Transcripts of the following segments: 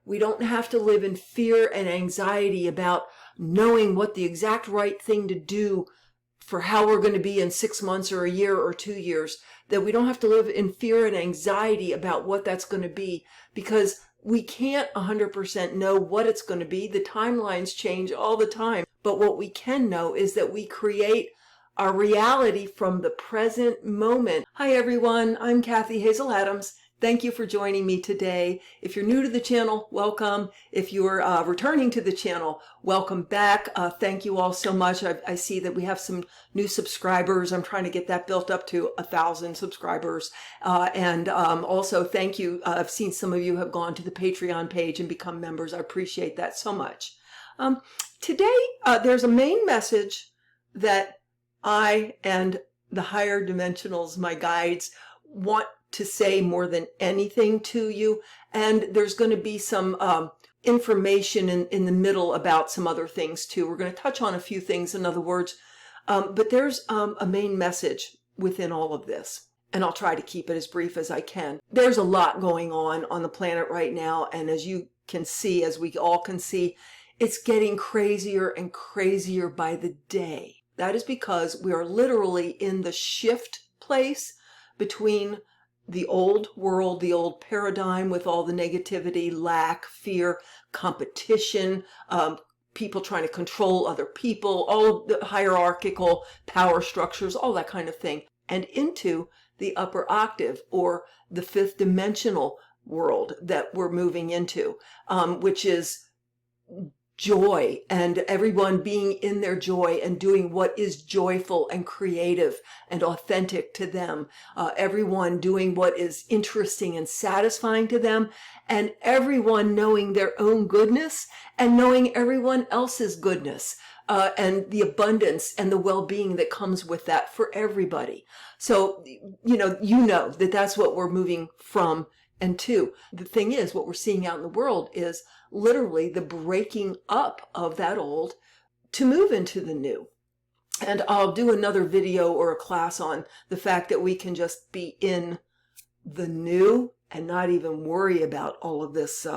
We don't have to live in fear and anxiety about knowing what the exact right thing to do for how we're going to be in 6 months or a year or 2 years, that we don't have to live in fear and anxiety about what that's going to be, because we can't 100% know what it's going to be. The timelines change all the time. But what we can know is that we create our reality from the present moment. Hi everyone, I'm Kathy Hazel Adams. Thank you for joining me today. If you're new to the channel, welcome. If you're returning to the channel, welcome back. Thank you all so much. I see that we have some new subscribers. I'm trying to get that built up to 1,000 subscribers. Also thank you. I've seen some of you have gone to the Patreon page and become members. I appreciate that so much. Today, there's a main message that I and the higher dimensionals, my guides, want to say more than anything to you. And there's going to be some information in the middle about some other things too. We're going to touch on a few things, in other words, but there's a main message within all of this. And I'll try to keep it as brief as I can. There's a lot going on the planet right now. And as you can see, as we all can see, it's getting crazier and crazier by the day. That is because we are literally in the shift place between the old world, the old paradigm with all the negativity, lack, fear, competition, people trying to control other people, all of the hierarchical power structures, all that kind of thing, and into the upper octave, or the fifth dimensional world that we're moving into, which is joy, and everyone being in their joy and doing what is joyful and creative and authentic to them. Everyone doing what is interesting and satisfying to them, and everyone knowing their own goodness and knowing everyone else's goodness, and the abundance and the well-being that comes with that for everybody. So, you know that that's what we're moving from and to. The thing is, what we're seeing out in the world is literally the breaking up of that old to move into the new. And I'll do another video or a class on the fact that we can just be in the new and not even worry about all of this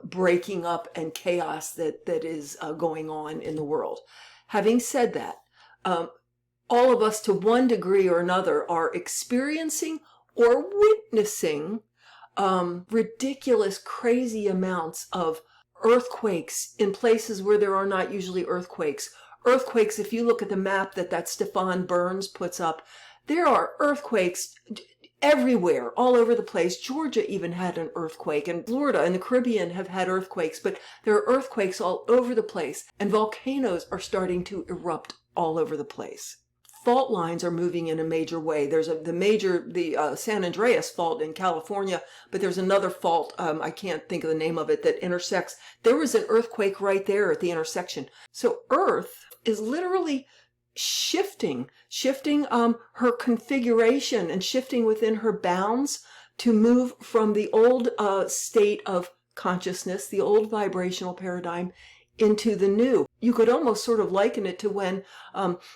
breaking up and chaos that is going on in the world. Having said that, all of us to one degree or another are experiencing or witnessing ridiculous, crazy amounts of earthquakes in places where there are not usually earthquakes. Earthquakes, if you look at the map that Stefan Burns puts up, there are earthquakes everywhere, all over the place. Georgia even had an earthquake, and Florida and the Caribbean have had earthquakes, but there are earthquakes all over the place, and volcanoes are starting to erupt all over the place. Fault lines are moving in a major way. There's the San Andreas fault in California, but there's another fault, I can't think of the name of it, that intersects. There was an earthquake right there at the intersection. So Earth is literally shifting her configuration and shifting within her bounds to move from the old state of consciousness, the old vibrational paradigm, into the new. You could almost sort of liken it to when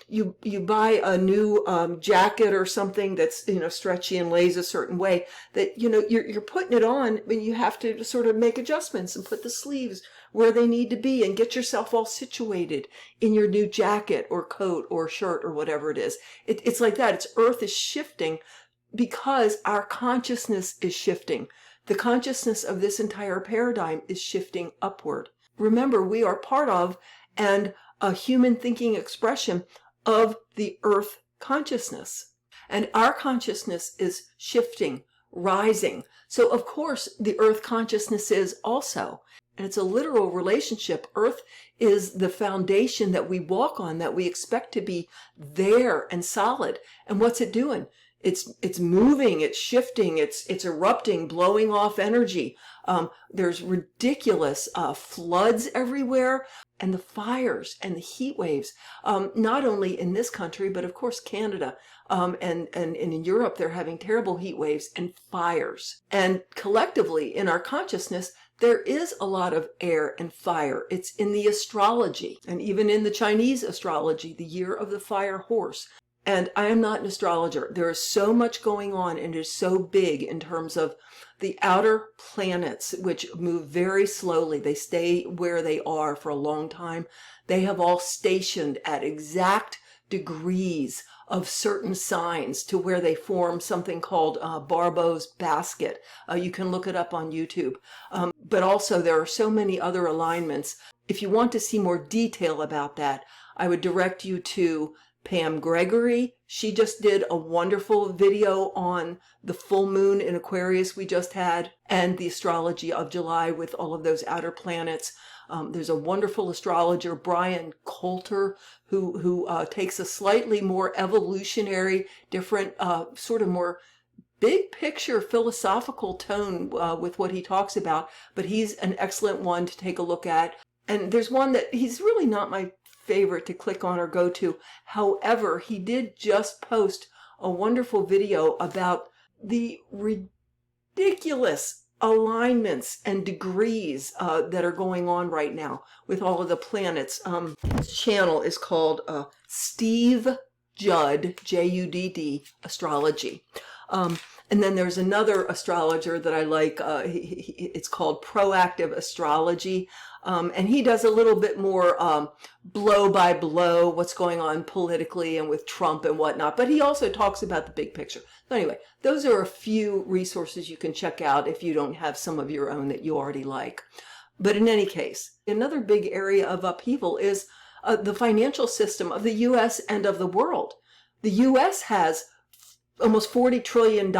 you buy a new jacket or something that's stretchy and lays a certain way, that you're putting it on, and you have to sort of make adjustments and put the sleeves where they need to be and get yourself all situated in your new jacket or coat or shirt or whatever it is. It's like that. Earth is shifting because our consciousness is shifting. The consciousness of this entire paradigm is shifting upward. Remember, we are part of and a human thinking expression of the Earth consciousness. And our consciousness is shifting, rising. So, of course, the Earth consciousness is also. And it's a literal relationship. Earth is the foundation that we walk on, that we expect to be there and solid. And what's it doing? It's moving, it's shifting, it's erupting, blowing off energy. There's ridiculous floods everywhere, and the fires and the heat waves, not only in this country, but of course Canada, and in Europe, they're having terrible heat waves and fires. And collectively in our consciousness, there is a lot of air and fire. It's in the astrology, and even in the Chinese astrology, the year of the fire horse. And I am not an astrologer. There is so much going on, and it is so big in terms of the outer planets, which move very slowly. They stay where they are for a long time. They have all stationed at exact degrees of certain signs to where they form something called Barbo's basket. You can look it up on YouTube. But also there are so many other alignments. If you want to see more detail about that, I would direct you to Pam Gregory. She just did a wonderful video on the full moon in Aquarius we just had, and the astrology of July with all of those outer planets. There's a wonderful astrologer, Brian Coulter, who takes a slightly more evolutionary, different, sort of more big picture philosophical tone with what he talks about, but he's an excellent one to take a look at. And there's one that he's really not my favorite to click on or go to. However, he did just post a wonderful video about the ridiculous alignments and degrees that are going on right now with all of the planets. His channel is called Steve Judd, Judd, Astrology. And then there's another astrologer that I like. It's called Proactive Astrology. And he does a little bit more blow by blow, what's going on politically and with Trump and whatnot. But he also talks about the big picture. So anyway, those are a few resources you can check out if you don't have some of your own that you already like. But in any case, another big area of upheaval is the financial system of the U.S. and of the world. The U.S. has almost $40 trillion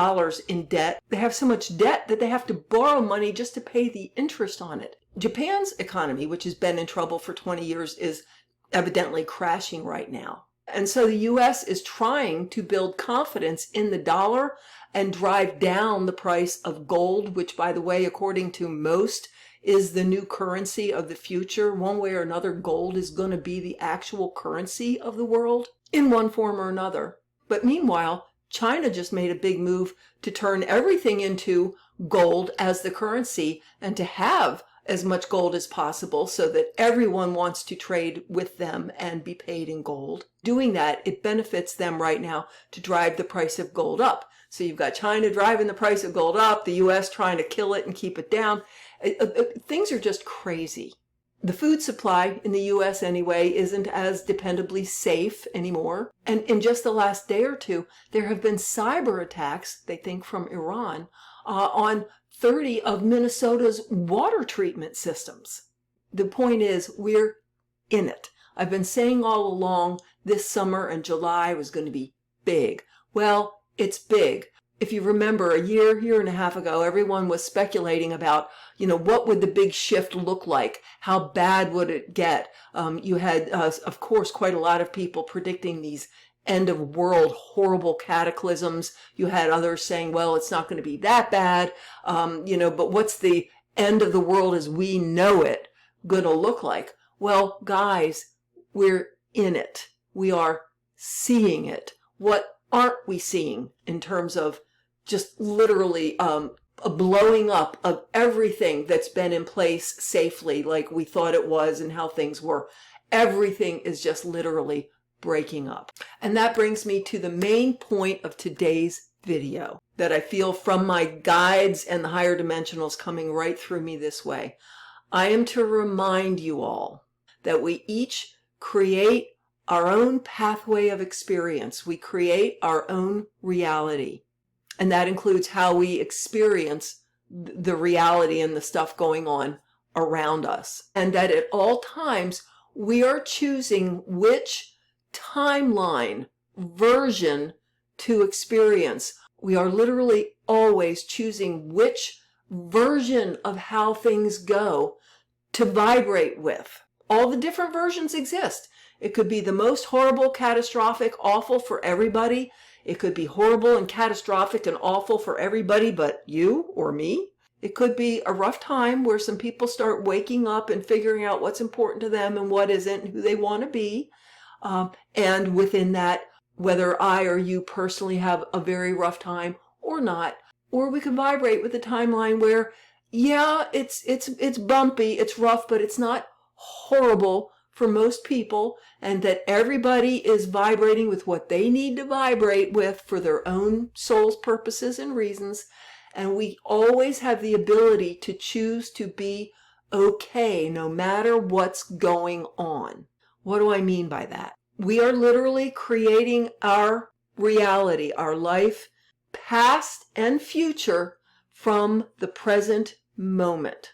in debt. They have so much debt that they have to borrow money just to pay the interest on it. Japan's economy, which has been in trouble for 20 years, is evidently crashing right now. And so the U.S. is trying to build confidence in the dollar and drive down the price of gold, which, by the way, according to most, is the new currency of the future. One way or another, gold is going to be the actual currency of the world in one form or another. But meanwhile, China just made a big move to turn everything into gold as the currency and to have as much gold as possible so that everyone wants to trade with them and be paid in gold. Doing that, it benefits them right now to drive the price of gold up. So you've got China driving the price of gold up, the U.S. trying to kill it and keep it down. Things are just crazy. The food supply in the U.S. anyway isn't as dependably safe anymore. And in just the last day or two, there have been cyber attacks, they think from Iran, on 30 of Minnesota's water treatment systems. The point is, we're in it. I've been saying all along this summer and July was going to be big. Well, it's big. If you remember, a year and a half ago, everyone was speculating about, what would the big shift look like? How bad would it get? You had, of course, quite a lot of people predicting these end of world horrible cataclysms. You had others saying, well, it's not going to be that bad. But what's the end of the world as we know it going to look like? Well, guys, we're in it. We are seeing it. What aren't we seeing in terms of just literally a blowing up of everything that's been in place safely like we thought it was and how things were? Everything is just literally breaking up. And that brings me to the main point of today's video that I feel from my guides and the higher dimensionals coming right through me this way. I am to remind you all that we each create our own pathway of experience. We create our own reality. And that includes how we experience the reality and the stuff going on around us. And that at all times, we are choosing which timeline version to experience. We are literally always choosing which version of how things go to vibrate with. All the different versions exist. It could be the most horrible, catastrophic, awful for everybody. It could be horrible and catastrophic and awful for everybody but you or me. It could be a rough time where some people start waking up and figuring out what's important to them and what isn't, and who they want to be. And within that, whether I or you personally have a very rough time or not, or we can vibrate with a timeline where, yeah, it's bumpy, it's rough, but it's not horrible for most people, and that everybody is vibrating with what they need to vibrate with for their own soul's purposes and reasons. And we always have the ability to choose to be okay no matter what's going on. What do I mean by that? We are literally creating our reality, our life, past and future, from the present moment.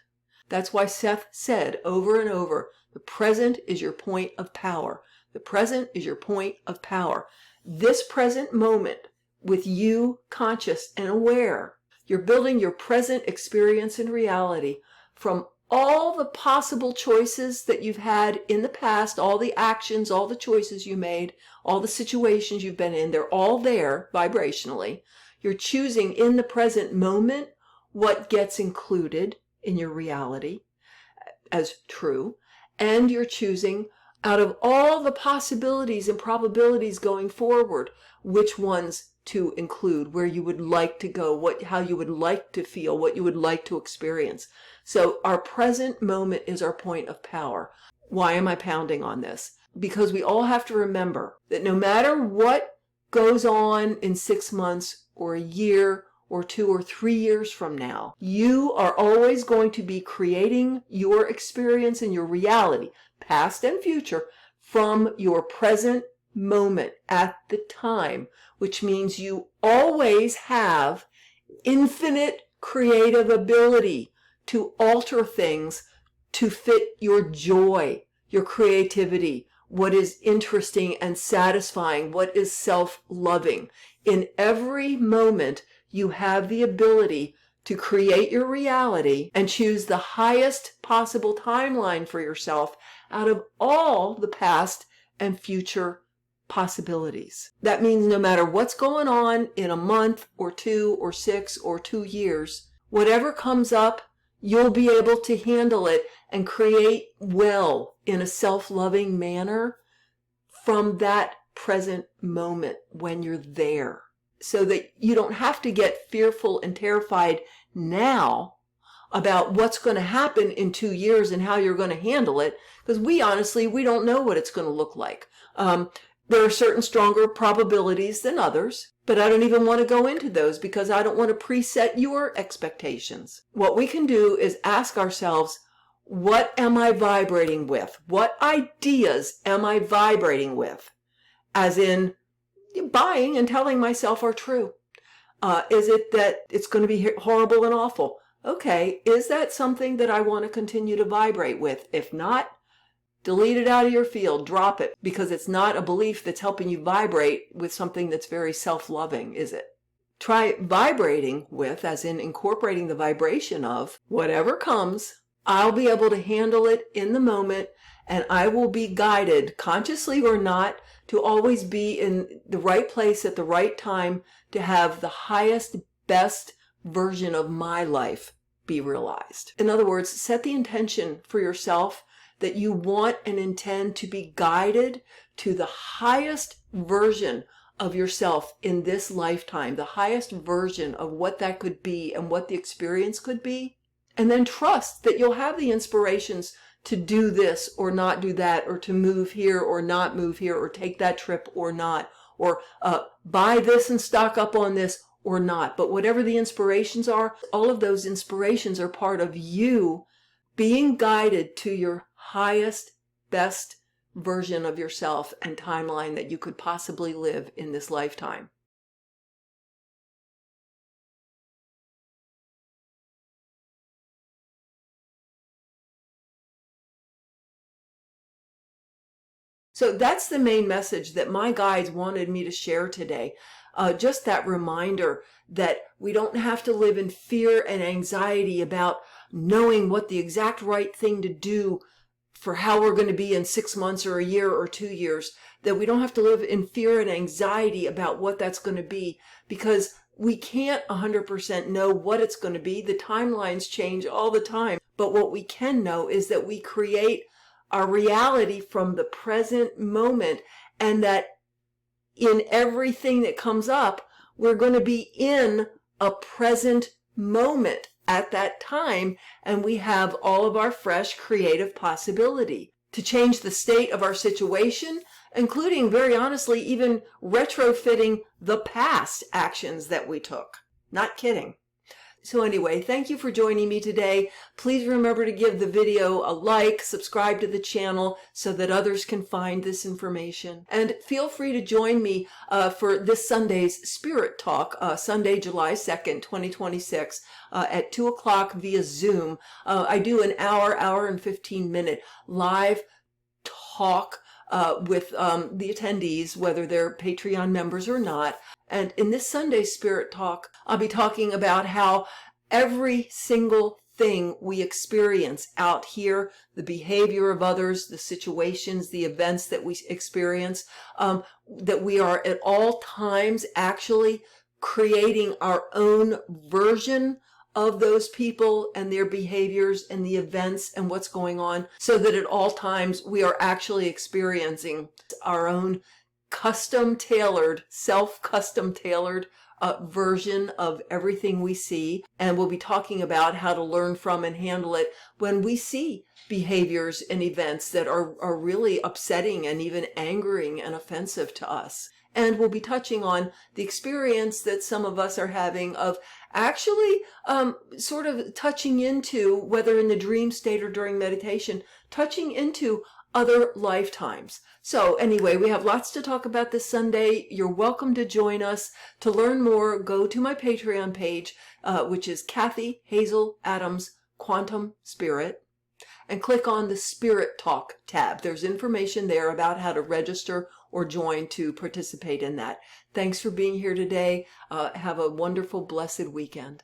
That's why Seth said over and over, the present is your point of power. The present is your point of power. This present moment, with you conscious and aware, you're building your present experience and reality from all the possible choices that you've had in the past, all the actions, all the choices you made, all the situations you've been in. They're all there vibrationally. You're choosing in the present moment what gets included in your reality as true, and you're choosing out of all the possibilities and probabilities going forward which ones to include, where you would like to go, how you would like to feel, what you would like to experience. So our present moment is our point of power. Why am I pounding on this? Because we all have to remember that no matter what goes on in 6 months or a year or 2 or 3 years from now, you are always going to be creating your experience and your reality, past and future, from your present moment at the time, which means you always have infinite creative ability to alter things to fit your joy, your creativity, what is interesting and satisfying, what is self-loving. In every moment, you have the ability to create your reality and choose the highest possible timeline for yourself out of all the past and future possibilities. That means no matter what's going on in a month or 2 or 6 or 2 years, whatever comes up, you'll be able to handle it and create well in a self-loving manner from that present moment when you're there, so that you don't have to get fearful and terrified now about what's going to happen in 2 years and how you're going to handle it, because we don't know what it's going to look like. There are certain stronger probabilities than others, but I don't even want to go into those because I don't want to preset your expectations. What we can do is ask ourselves, what am I vibrating with? What ideas am I vibrating with? As in, buying and telling myself are true. Is it that it's going to be horrible and awful? Okay, is that something that I want to continue to vibrate with? If not, delete it out of your field, drop it, because it's not a belief that's helping you vibrate with something that's very self-loving, is it? Try vibrating with, as in incorporating the vibration of, whatever comes, I'll be able to handle it in the moment, and I will be guided, consciously or not, to always be in the right place at the right time to have the highest, best version of my life be realized. In other words, set the intention for yourself that you want and intend to be guided to the highest version of yourself in this lifetime, the highest version of what that could be and what the experience could be. And then trust that you'll have the inspirations to do this or not do that, or to move here or not move here, or take that trip or not, or buy this and stock up on this or not. But whatever the inspirations are, all of those inspirations are part of you being guided to your highest, best version of yourself and timeline that you could possibly live in this lifetime. So that's the main message that my guides wanted me to share today. Just that reminder that we don't have to live in fear and anxiety about knowing what the exact right thing to do for how we're going to be in 6 months or a year or 2 years, that we don't have to live in fear and anxiety about what that's going to be, because we can't 100% know what it's going to be. The timelines change all the time. But what we can know is that we create our reality from the present moment, and that in everything that comes up, we're going to be in a present moment at that time, and we have all of our fresh creative possibility. to change the state of our situation, including, very honestly, even retrofitting the past actions that we took. Not kidding. So anyway, thank you for joining me today. Please remember to give the video a like, subscribe to the channel so that others can find this information. And feel free to join me for this Sunday's Spirit Talk, Sunday, July 2nd, 2026, at 2 o'clock via Zoom. I do an hour and 15-minute live talk with the attendees, whether they're Patreon members or not. And in this Sunday Spirit Talk, I'll be talking about how every single thing we experience out here, the behavior of others, the situations, the events that we experience, that we are at all times actually creating our own version of those people and their behaviors and the events and what's going on, so that at all times we are actually experiencing our own self-custom tailored version of everything we see. And we'll be talking about how to learn from and handle it when we see behaviors and events that are really upsetting and even angering and offensive to us. And we'll be touching on the experience that some of us are having of actually sort of touching into, whether in the dream state or during meditation, touching into other lifetimes. So anyway, we have lots to talk about this Sunday. You're welcome to join us. To learn more, go to my Patreon page, which is Kathy Hazel Adams Quantum Spirit, and click on the Spirit Talk tab. There's information there about how to register or join to participate in that. Thanks for being here today. Have a wonderful, blessed weekend.